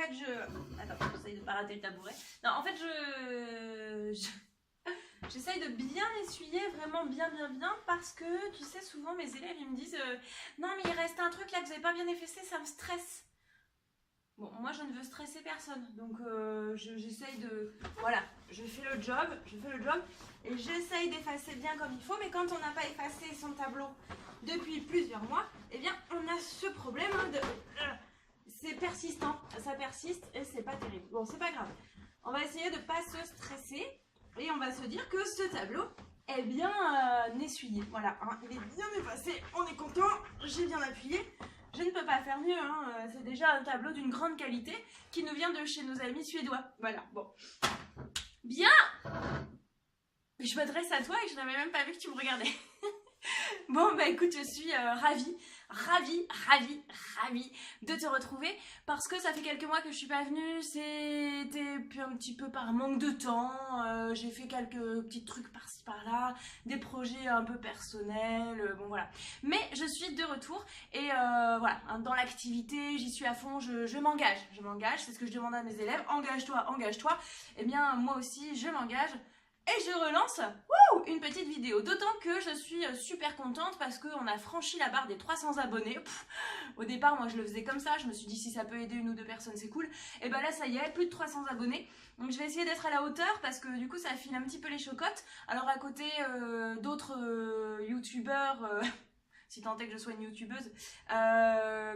fait, Attends, j'essaye de pas rater le tabouret. Non, en fait, j'essaye de bien essuyer, vraiment bien, parce que, tu sais, souvent mes élèves, ils me disent non, mais il reste un truc là que vous n'avez pas bien effacé, ça me stresse. Bon, moi, je ne veux stresser personne, donc j'essaye de... Voilà, je fais le job, et j'essaye d'effacer bien comme il faut, mais quand on n'a pas effacé son tableau depuis plusieurs mois, eh bien, on a ce problème de... c'est persistant, ça persiste et c'est pas terrible. Bon, c'est pas grave. On va essayer de ne pas se stresser et on va se dire que ce tableau est bien essuyé. Voilà, hein, il est bien effacé, on est content, j'ai bien appuyé. Je ne peux pas faire mieux, hein. C'est déjà un tableau d'une grande qualité qui nous vient de chez nos amis suédois. Voilà, bon. Bien! Je m'adresse à toi et je n'avais même pas vu que tu me regardais. Bon, bah écoute, je suis ravie de te retrouver parce que ça fait quelques mois que je suis pas venue, c'était un petit peu par manque de temps, j'ai fait quelques petits trucs par-ci par-là, des projets un peu personnels, bon voilà. Mais je suis de retour et voilà, hein, dans l'activité, j'y suis à fond, je m'engage, c'est ce que je demande à mes élèves, engage-toi, et bien moi aussi je m'engage. Et je relance une petite vidéo, d'autant que je suis super contente parce qu'on a franchi la barre des 300 abonnés. Au départ, moi je le faisais comme ça, je me suis dit si ça peut aider une ou deux personnes, c'est cool. Et ben là, ça y est, plus de 300 abonnés. Donc je vais essayer d'être à la hauteur parce que du coup, ça file un petit peu les chocottes. Alors à côté d'autres youtubeurs... si tant est que je sois une youtubeuse,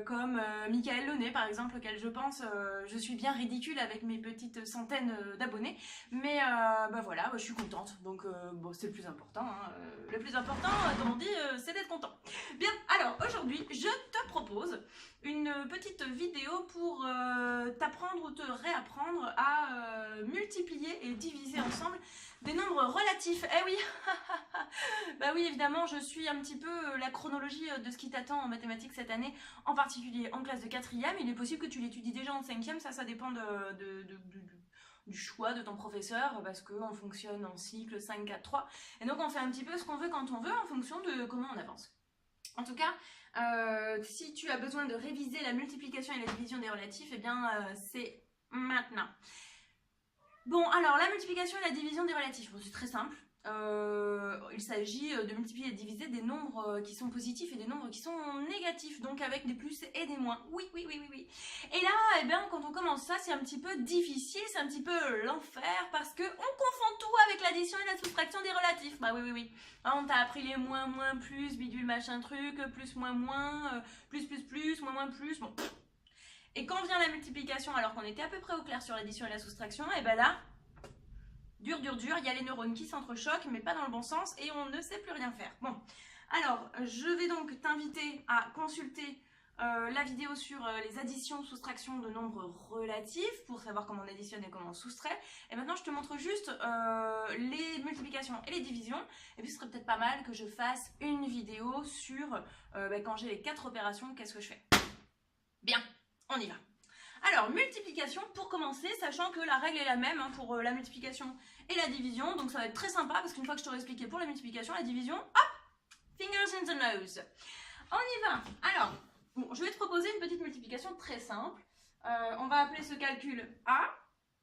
comme Michael Launay par exemple, auquel je pense, je suis bien ridicule avec mes petites centaines d'abonnés, mais bah voilà, je suis contente, donc bon, c'est le plus important, hein. Le plus important, comme on dit, c'est d'être content. Bien, alors aujourd'hui, je te propose une petite vidéo pour t'apprendre ou te réapprendre à multiplier et diviser ensemble des nombres relatifs. Eh oui, bah oui, évidemment, je suis un petit peu la chronologie de ce qui t'attend en mathématiques cette année, en particulier en classe de 4e. Il est possible que tu l'étudies déjà en 5e, ça dépend du choix de ton professeur, parce qu'on fonctionne en cycle 5, 4, 3. Et donc on fait un petit peu ce qu'on veut quand on veut, en fonction de comment on avance. En tout cas, si tu as besoin de réviser la multiplication et la division des relatifs, eh bien c'est maintenant. Bon, alors la multiplication et la division des relatifs, bon, c'est très simple. Il s'agit de multiplier et de diviser des nombres qui sont positifs et des nombres qui sont négatifs, donc avec des plus et des moins. Oui. Et là, eh bien, quand on commence ça, c'est un petit peu difficile, c'est un petit peu l'enfer, parce qu'on confond tout avec l'addition et la soustraction des relatifs. Bah oui. Hein, on t'a appris les moins, plus, bidule, machin, truc, plus, moins, plus, moins, plus, bon. Et quand vient la multiplication, alors qu'on était à peu près au clair sur l'addition et la soustraction, et ben là, dur, il y a les neurones qui s'entrechoquent, mais pas dans le bon sens, et on ne sait plus rien faire. Bon, alors, je vais donc t'inviter à consulter la vidéo sur les additions, soustractions de nombres relatifs, pour savoir comment on additionne et comment on soustrait. Et maintenant, je te montre juste les multiplications et les divisions, et puis ce serait peut-être pas mal que je fasse une vidéo sur, quand j'ai les 4 opérations, qu'est-ce que je fais? Bien, on y va. Alors, multiplication, pour commencer, sachant que la règle est la même hein, pour la multiplication et la division, donc ça va être très sympa, parce qu'une fois que je t'aurai expliqué pour la multiplication, la division, hop, fingers in the nose. On y va. Alors, bon, je vais te proposer une petite multiplication très simple. On va appeler ce calcul A.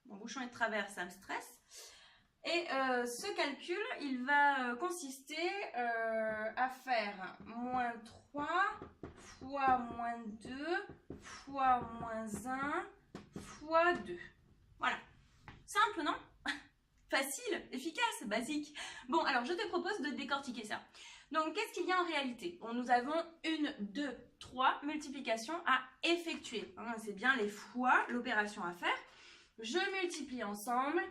Mon bouchon est de travers, ça me stresse. Et ce calcul, il va consister à faire moins 3 fois moins 2 fois moins 1 fois 2. Voilà. Simple, non? Facile, efficace, basique. Bon, alors je te propose de décortiquer ça. Donc, qu'est-ce qu'il y a en réalité? Bon, nous avons 1, 2, 3 multiplications à effectuer. Hein, c'est bien les fois, l'opération à faire. Je multiplie ensemble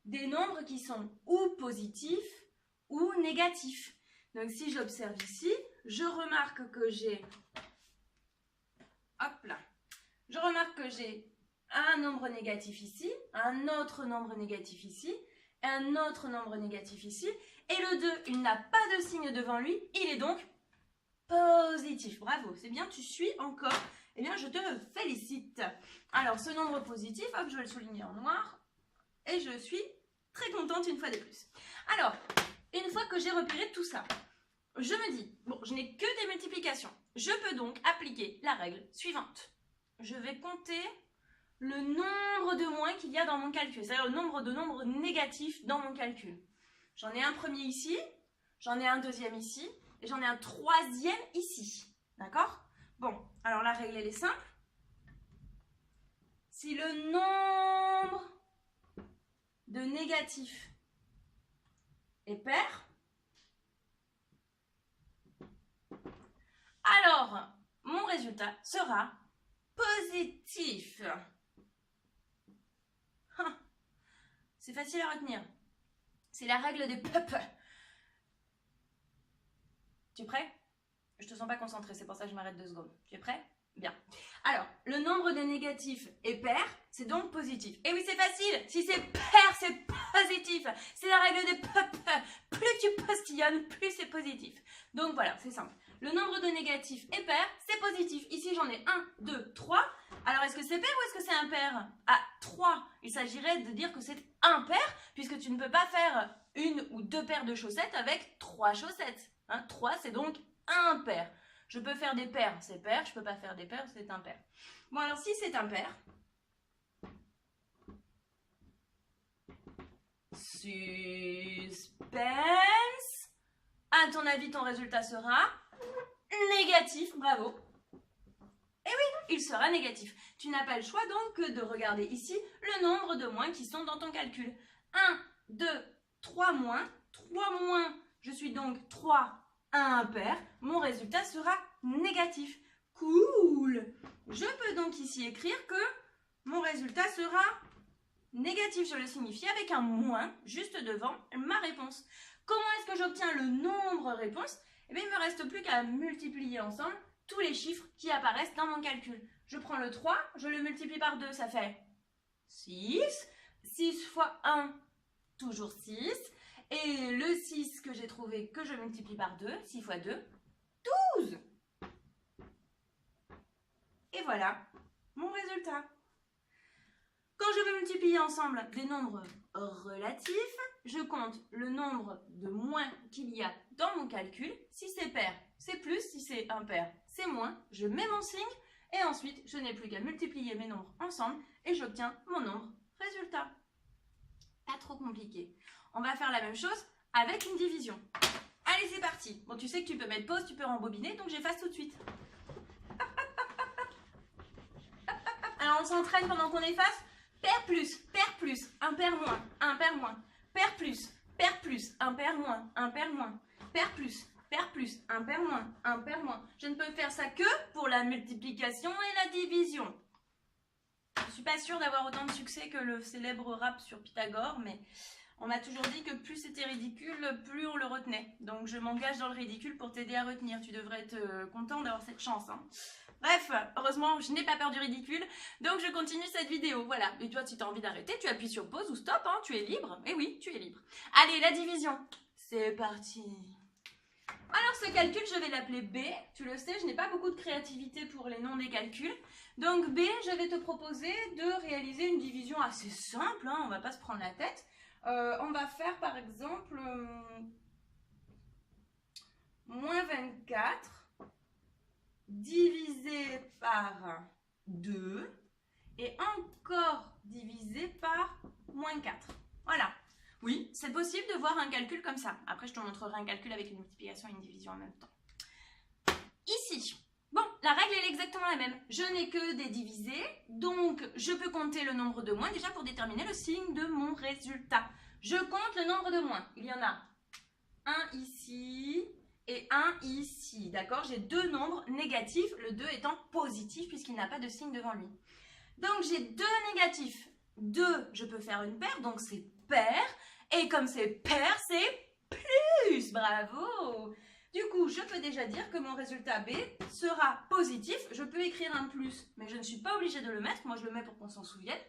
des nombres qui sont ou positifs ou négatifs. Donc, si j'observe ici, je remarque que j'ai... Hop là. Je remarque que j'ai un nombre négatif ici, un autre nombre négatif ici, un autre nombre négatif ici, et le 2, il n'a pas de signe devant lui, il est donc positif. Bravo, c'est bien, tu suis encore. Eh bien, je te félicite. Alors, ce nombre positif, hop, je vais le souligner en noir, et je suis très contente une fois de plus. Alors, une fois que j'ai repéré tout ça, je me dis, bon, je n'ai que des multiplications. Je peux donc appliquer la règle suivante. Je vais compter le nombre de moins qu'il y a dans mon calcul, c'est-à-dire le nombre de nombres négatifs dans mon calcul. J'en ai un premier ici, j'en ai un deuxième ici, et j'en ai un troisième ici. D'accord? Bon, alors la règle, elle est simple. Si le nombre de négatifs est pair, alors mon résultat sera positif. C'est facile à retenir. C'est la règle des peuples. Tu es prêt? Je te sens pas concentré, c'est pour ça que je m'arrête 2 secondes. Tu es prêt? Bien. Alors, le nombre de négatifs est pair, c'est donc positif. Et oui, c'est facile. Si c'est pair, c'est positif. C'est la règle des peuples. Plus tu postillonnes, plus c'est positif. Donc voilà, c'est simple. Le nombre de négatifs est pair, c'est positif. Ici, j'en ai 1, 2, 3. Alors, est-ce que c'est pair ou est-ce que c'est impair? Ah, 3. Il s'agirait de dire que c'est impair, puisque tu ne peux pas faire une ou deux paires de chaussettes avec 3 chaussettes. 3, c'est donc impair. Je peux faire des paires, c'est pair. Je ne peux pas faire des paires, c'est impair. Bon, alors, si c'est impair, suspense. À ton avis, ton résultat sera négatif. Bravo. Eh oui, il sera négatif. Tu n'as pas le choix donc que de regarder ici le nombre de moins qui sont dans ton calcul. 1, 2, 3 moins. 3 moins, je suis donc 3, 1 impair. Mon résultat sera négatif. Cool. Je peux donc ici écrire que mon résultat sera négatif. Je le signifie avec un moins juste devant ma réponse. Comment est-ce que j'obtiens le nombre réponse? Eh bien, il ne me reste plus qu'à multiplier ensemble tous les chiffres qui apparaissent dans mon calcul. Je prends le 3, je le multiplie par 2, ça fait 6. 6 fois 1, toujours 6. Et le 6 que j'ai trouvé, que je multiplie par 2, 6 fois 2, 12. Et voilà mon résultat. Quand je veux multiplier ensemble des nombres relatifs, je compte le nombre de moins qu'il y a dans mon calcul. Si c'est pair, c'est plus. Si c'est impair, c'est moins. Je mets mon signe et ensuite, je n'ai plus qu'à multiplier mes nombres ensemble et j'obtiens mon nombre résultat. Pas trop compliqué. On va faire la même chose avec une division. Allez, c'est parti. Bon, tu sais que tu peux mettre pause, tu peux rembobiner, donc j'efface tout de suite. Alors, on s'entraîne pendant qu'on efface. Pair plus, impair moins, pair plus, impair moins, pair plus, impair moins. Je ne peux faire ça que pour la multiplication et la division. Je ne suis pas sûre d'avoir autant de succès que le célèbre rap sur Pythagore, mais on m'a toujours dit que plus c'était ridicule, plus on le retenait. Donc je m'engage dans le ridicule pour t'aider à retenir. Tu devrais être content d'avoir cette chance, hein. Bref, heureusement, je n'ai pas peur du ridicule, donc je continue cette vidéo, voilà. Et toi, si tu as envie d'arrêter, tu appuies sur pause ou stop, hein, tu es libre. Eh oui, tu es libre. Allez, la division, c'est parti. Alors, ce calcul, je vais l'appeler B. Tu le sais, je n'ai pas beaucoup de créativité pour les noms des calculs. Donc B, je vais te proposer de réaliser une division assez simple, hein, on ne va pas se prendre la tête. On va faire, par exemple, moins 24. Divisé par 2 et encore divisé par moins 4. Voilà. Oui, c'est possible de voir un calcul comme ça. Après, je te montrerai un calcul avec une multiplication et une division en même temps. Ici, bon, la règle est exactement la même. Je n'ai que des divisés, donc je peux compter le nombre de moins déjà pour déterminer le signe de mon résultat. Je compte le nombre de moins. Il y en a un ici et 1 ici, d'accord? J'ai 2 nombres négatifs, le 2 étant positif puisqu'il n'a pas de signe devant lui. Donc j'ai 2 négatifs. 2, je peux faire une paire, donc c'est pair. Et comme c'est pair, c'est plus. Bravo! Du coup, je peux déjà dire que mon résultat B sera positif. Je peux écrire un plus, mais je ne suis pas obligée de le mettre. Moi, je le mets pour qu'on s'en souvienne.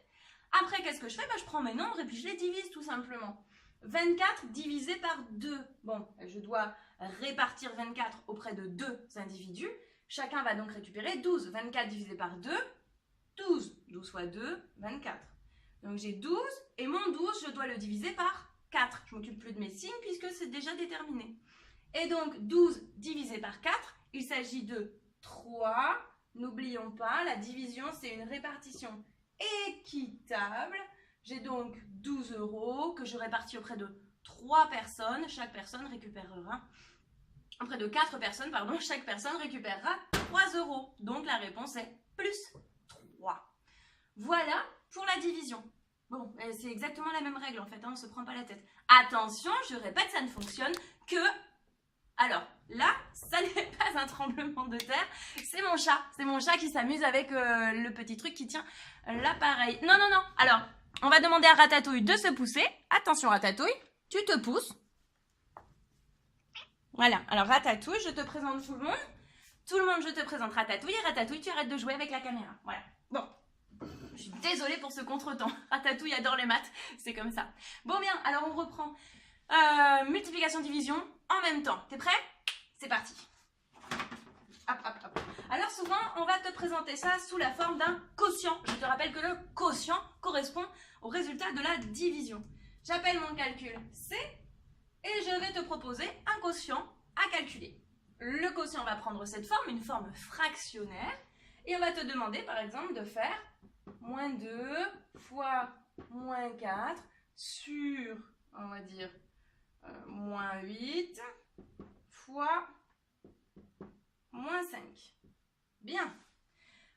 Après, qu'est-ce que je fais? Je prends mes nombres et puis je les divise tout simplement. 24 divisé par 2. Bon, je dois répartir 24 auprès de 2 individus. Chacun va donc récupérer 12. 24 divisé par 2, 12. 12 fois 2, 24. Donc j'ai 12 et mon 12, je dois le diviser par 4. Je ne m'occupe plus de mes signes puisque c'est déjà déterminé. Et donc 12 divisé par 4, il s'agit de 3. N'oublions pas, la division c'est une répartition équitable. J'ai donc 12 € que je répartis auprès de 3 personnes. Chaque personne récupérera, auprès de 4 personnes, pardon, chaque personne récupérera 3 €. Donc la réponse est plus 3. Voilà pour la division. Bon, c'est exactement la même règle en fait, hein, on ne se prend pas la tête. Attention, je répète, ça ne fonctionne que... Alors, là, ça n'est pas un tremblement de terre, c'est mon chat. C'est mon chat qui s'amuse avec le petit truc qui tient l'appareil. Non, non, non. Alors, on va demander à Ratatouille de se pousser. Attention Ratatouille, tu te pousses. Voilà, alors Ratatouille, je te présente tout le monde. Tout le monde, je te présente Ratatouille. Et Ratatouille, tu arrêtes de jouer avec la caméra. Voilà, bon. Je suis désolée pour ce contretemps. Ratatouille adore les maths, c'est comme ça. Bon bien, alors on reprend. Multiplication-division en même temps. T'es prêt? C'est parti. Hop, hop, hop. Alors souvent, on va te présenter ça sous la forme d'un quotient. Je te rappelle que le quotient correspond au résultat de la division. J'appelle mon calcul C et je vais te proposer un quotient à calculer. Le quotient va prendre cette forme, une forme fractionnaire, et on va te demander par exemple de faire moins 2 fois moins 4 sur, on va dire, moins 8 fois moins 5. Bien.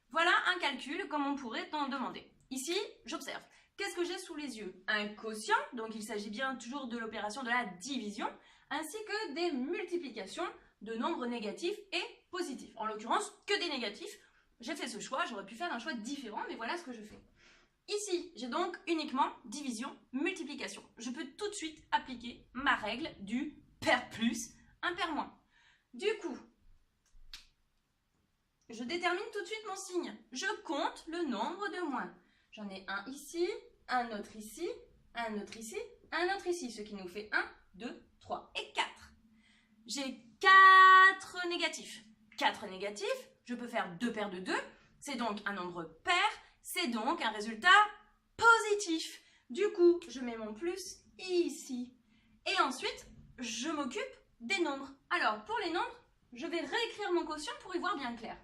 Voilà un calcul comme on pourrait t'en demander. Ici, j'observe. Qu'est-ce que j'ai sous les yeux? Un quotient, donc il s'agit bien toujours de l'opération de la division, ainsi que des multiplications de nombres négatifs et positifs. En l'occurrence, que des négatifs. J'ai fait ce choix, j'aurais pu faire un choix différent, mais voilà ce que je fais. Ici, j'ai donc uniquement division, multiplication. Je peux tout de suite appliquer ma règle du pair plus, impair moins. Du coup, je détermine tout de suite mon signe. Je compte le nombre de moins. J'en ai un ici, un autre ici, un autre ici, un autre ici, ce qui nous fait 1, 2, 3 et 4. J'ai 4 négatifs. 4 négatifs, je peux faire 2 paires de 2, c'est donc un nombre pair, c'est donc un résultat positif. Du coup, je mets mon plus ici. Et ensuite, je m'occupe des nombres. Alors, pour les nombres, je vais réécrire mon quotient pour y voir bien clair.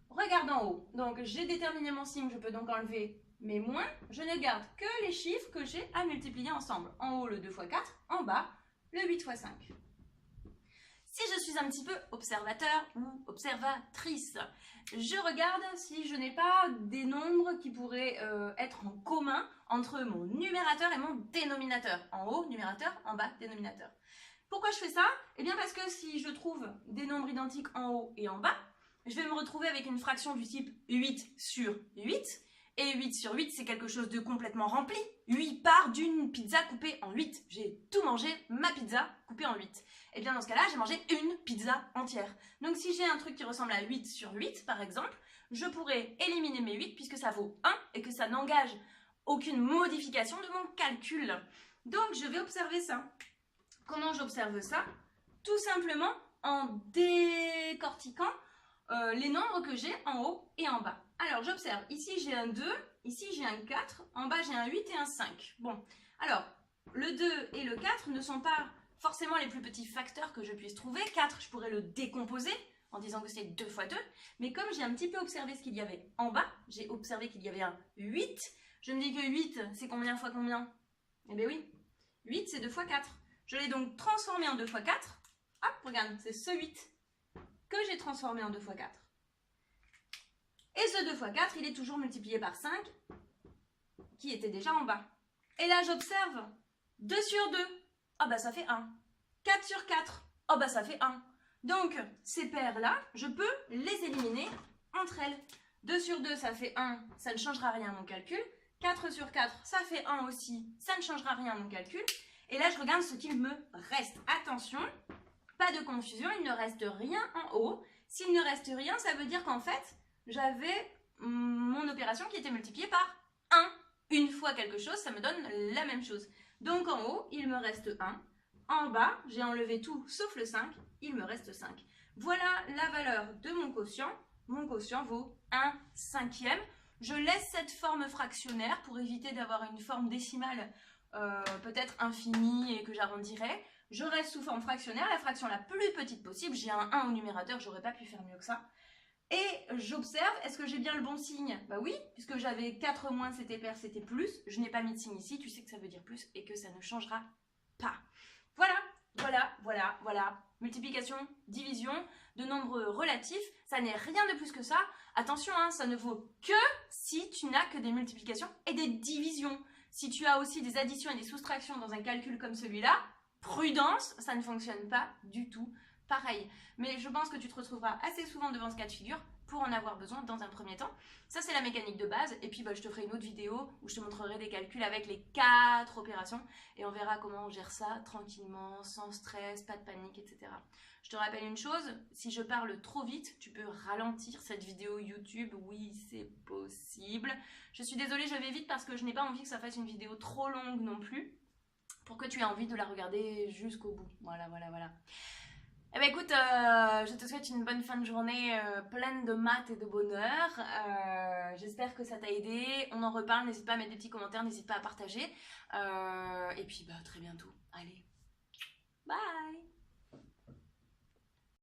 Regarde en haut. Donc, j'ai déterminé mon signe, je peux donc enlever mes moins. Je ne garde que les chiffres que j'ai à multiplier ensemble. En haut, le 2 fois 4, en bas, le 8 fois 5. Si je suis un petit peu observateur ou observatrice, je regarde si je n'ai pas des nombres qui pourraient être en commun entre mon numérateur et mon dénominateur. En haut, numérateur, en bas, dénominateur. Pourquoi je fais ça? Eh bien parce que si je trouve des nombres identiques en haut et en bas, je vais me retrouver avec une fraction du type 8 sur 8. Et 8 sur 8, c'est quelque chose de complètement rempli. 8 parts d'une pizza coupée en 8. J'ai tout mangé, ma pizza coupée en 8. Et bien dans ce cas-là, j'ai mangé une pizza entière. Donc si j'ai un truc qui ressemble à 8 sur 8, par exemple, je pourrais éliminer mes 8 puisque ça vaut 1 et que ça n'engage aucune modification de mon calcul. Donc je vais observer ça. Comment j'observe ça? Tout simplement en décortiquant les nombres que j'ai en haut et en bas. Alors j'observe, ici j'ai un 2, ici j'ai un 4, en bas j'ai un 8 et un 5. Bon, alors le 2 et le 4 ne sont pas forcément les plus petits facteurs que je puisse trouver. 4, je pourrais le décomposer en disant que c'est 2 fois 2. Mais comme j'ai un petit peu observé ce qu'il y avait en bas, j'ai observé qu'il y avait un 8. Je me dis que 8, c'est combien fois combien? Eh bien oui, 8 c'est 2 fois 4. Je l'ai donc transformé en 2 fois 4. Hop, regarde, c'est ce 8 que j'ai transformé en 2 fois 4. Et ce 2 fois 4, il est toujours multiplié par 5, qui était déjà en bas. Et là, j'observe 2 sur 2. Ah bah ça fait 1. 4 sur 4. Ah bah ça fait 1. Donc, ces paires-là, je peux les éliminer entre elles. 2 sur 2, ça fait 1. Ça ne changera rien à mon calcul. 4 sur 4, ça fait 1 aussi. Ça ne changera rien à mon calcul. Et là, je regarde ce qu'il me reste. Attention, pas de confusion, il ne reste rien en haut. S'il ne reste rien, ça veut dire qu'en fait, j'avais mon opération qui était multipliée par 1. Une fois quelque chose, ça me donne la même chose. Donc en haut, il me reste 1. En bas, j'ai enlevé tout sauf le 5. Il me reste 5. Voilà la valeur de mon quotient. Mon quotient vaut 1/5. Je laisse cette forme fractionnaire pour éviter d'avoir une forme décimale peut-être infinie et que j'arrondirai. Je reste sous forme fractionnaire, la fraction la plus petite possible. J'ai un 1 au numérateur, j'aurais pas pu faire mieux que ça. Et j'observe, est-ce que j'ai bien le bon signe? Bah oui, puisque j'avais 4 moins, c'était pair, c'était plus. Je n'ai pas mis de signe ici, tu sais que ça veut dire plus et que ça ne changera pas. Voilà, voilà. Multiplication, division, de nombres relatifs, ça n'est rien de plus que ça. Attention, hein, ça ne vaut que si tu n'as que des multiplications et des divisions. Si tu as aussi des additions et des soustractions dans un calcul comme celui-là, prudence, ça ne fonctionne pas du tout pareil. Mais je pense que tu te retrouveras assez souvent devant ce cas de figure pour en avoir besoin dans un premier temps. Ça, c'est la mécanique de base. Et puis, je te ferai une autre vidéo où je te montrerai des calculs avec les 4 opérations. Et on verra comment on gère ça tranquillement, sans stress, pas de panique, etc. Je te rappelle une chose, si je parle trop vite, tu peux ralentir cette vidéo YouTube. Oui, c'est possible. Je suis désolée, je vais vite parce que je n'ai pas envie que ça fasse une vidéo trop longue non plus, pour que tu aies envie de la regarder jusqu'au bout. Voilà. Eh ben écoute, je te souhaite une bonne fin de journée pleine de maths et de bonheur. J'espère que ça t'a aidé. On en reparle, n'hésite pas à mettre des petits commentaires, n'hésite pas à partager. Et puis très bientôt. Allez, bye!